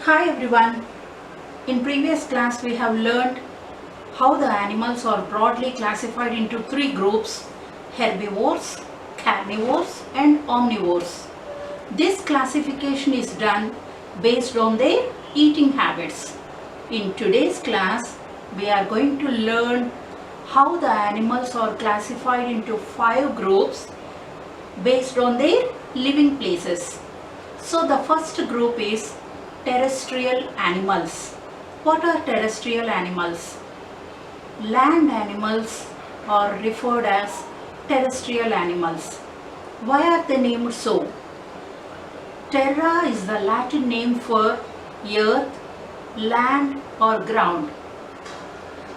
Hi everyone. In previous class we have learned how the animals are broadly classified into three groups: herbivores, carnivores and omnivores. This classification is done based on their eating habits. In today's class we are going to learn how the animals are classified into five groups based on their living places. So the first group is terrestrial animals. What are terrestrial animals? Land animals are referred as terrestrial animals. Why are they named so? Terra is the Latin name for earth, land or ground.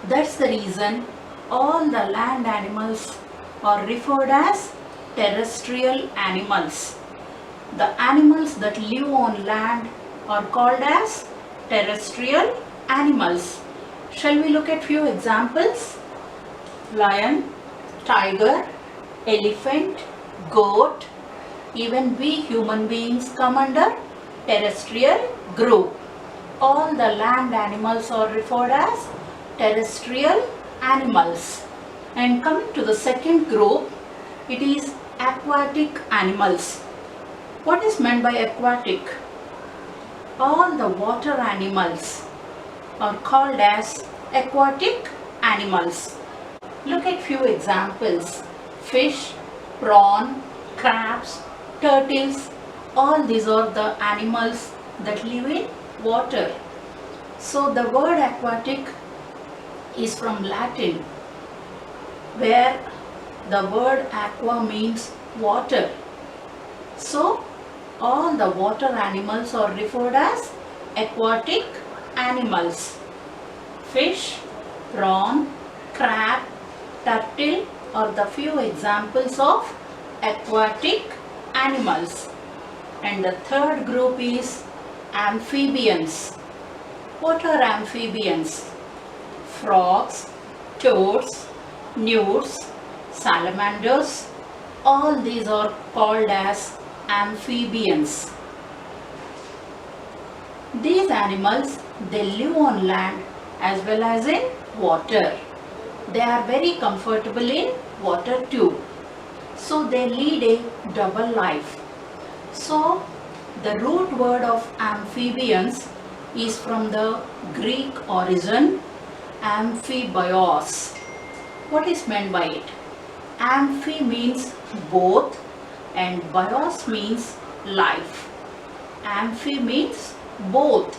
That's the reason all the land animals are referred as terrestrial animals. The animals that live on land are called as terrestrial animals. Shall we look at few examples? Lion, tiger, elephant, goat. Even we human beings come under terrestrial group. All the land animals are referred as terrestrial animals. And coming to the second group, it is aquatic animals. What is meant by aquatic? All the water animals are called as aquatic animals. Look at few examples: fish, prawn, crabs, turtles. All these are the animals that live in water. So the word aquatic is from Latin, where the word aqua means water. So all the water animals are referred as aquatic animals. Fish, prawn, crab, turtle are the few examples of aquatic animals. And the third group is amphibians. What are amphibians? Frogs, toads, newts, salamanders, all these are called as amphibians. These animals, they live on land as well as in water. They are very comfortable in water too. So they lead a double life. So the root word of amphibians is from the Greek origin amphibios. What is meant by it? Amphi means both and bios means life. Amphi means both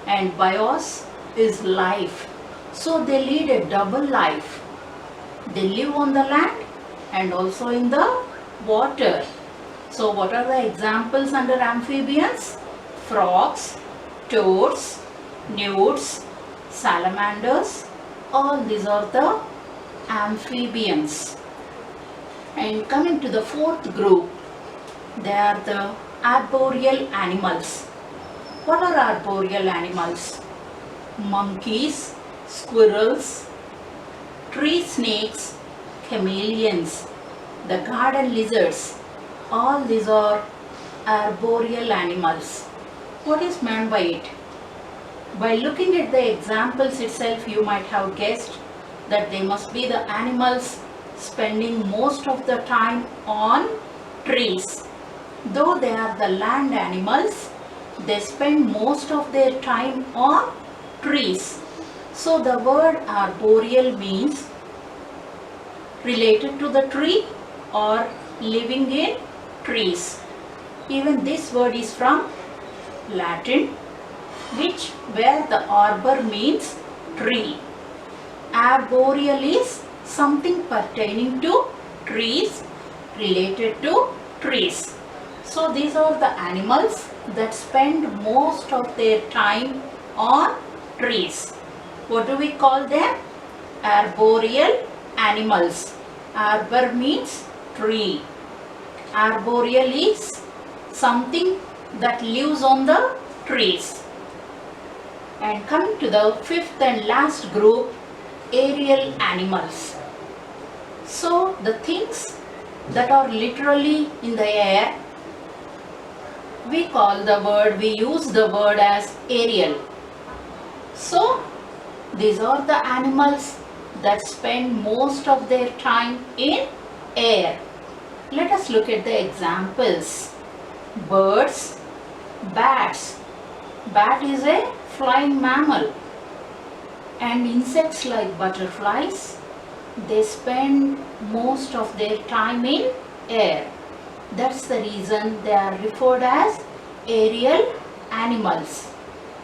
and bios is life. So they lead a double life. They live on the land and also in the water. So what are the examples under amphibians? Frogs, toads, newts, salamanders, all these are the amphibians. And coming to the fourth group, they are the arboreal animals. What are arboreal animals? Monkeys, squirrels, tree snakes, chameleons, the garden lizards, all these are arboreal animals. What is meant by it? By looking at the examples itself, you might have guessed that they must be the animals spending most of the time on trees. Though they are the land animals, they spend most of their time on trees. So the word arboreal means related to the tree or living in trees. Even this word is from Latin, where the arbor means tree. Arboreal is something pertaining to trees, related to trees. So these are the animals that spend most of their time on trees. What do we call them? Arboreal animals. Arbor means tree. Arboreal is something that lives on the trees. And coming to the fifth and last group, aerial animals. So the things that are literally in the air, we use the word as aerial. So these are the animals that spend most of their time in air. Let us look at the examples. Birds, bats. Bat is a flying mammal. And insects like butterflies, they spend most of their time in air. That's the reason they are referred as aerial animals.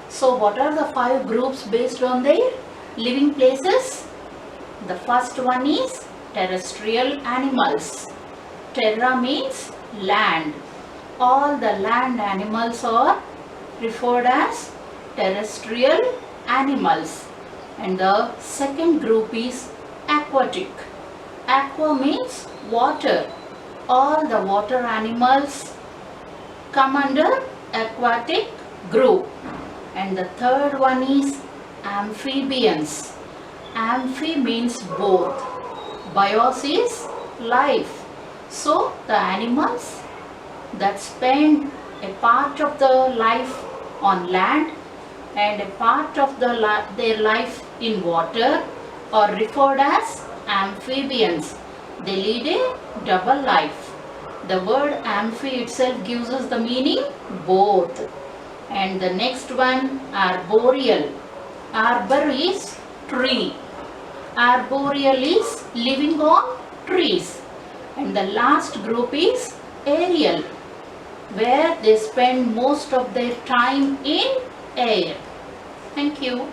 So what are the 5 groups based on their living places? The first one is terrestrial animals. Terra means land. All the land animals are referred as terrestrial animals. And the second group is aquatic. Aqua means water. All the water animals come under aquatic group. And the third one is amphibians. Amphi means both. Bios is life. So the animals that spend a part of the life on land and a part of their life in water are referred as amphibians. They lead a double life. The word amphi itself gives us the meaning both. And the next one, arboreal. Arbor is tree. Arboreal is living on trees. And the last group is aerial, where they spend most of their time in air. Thank you.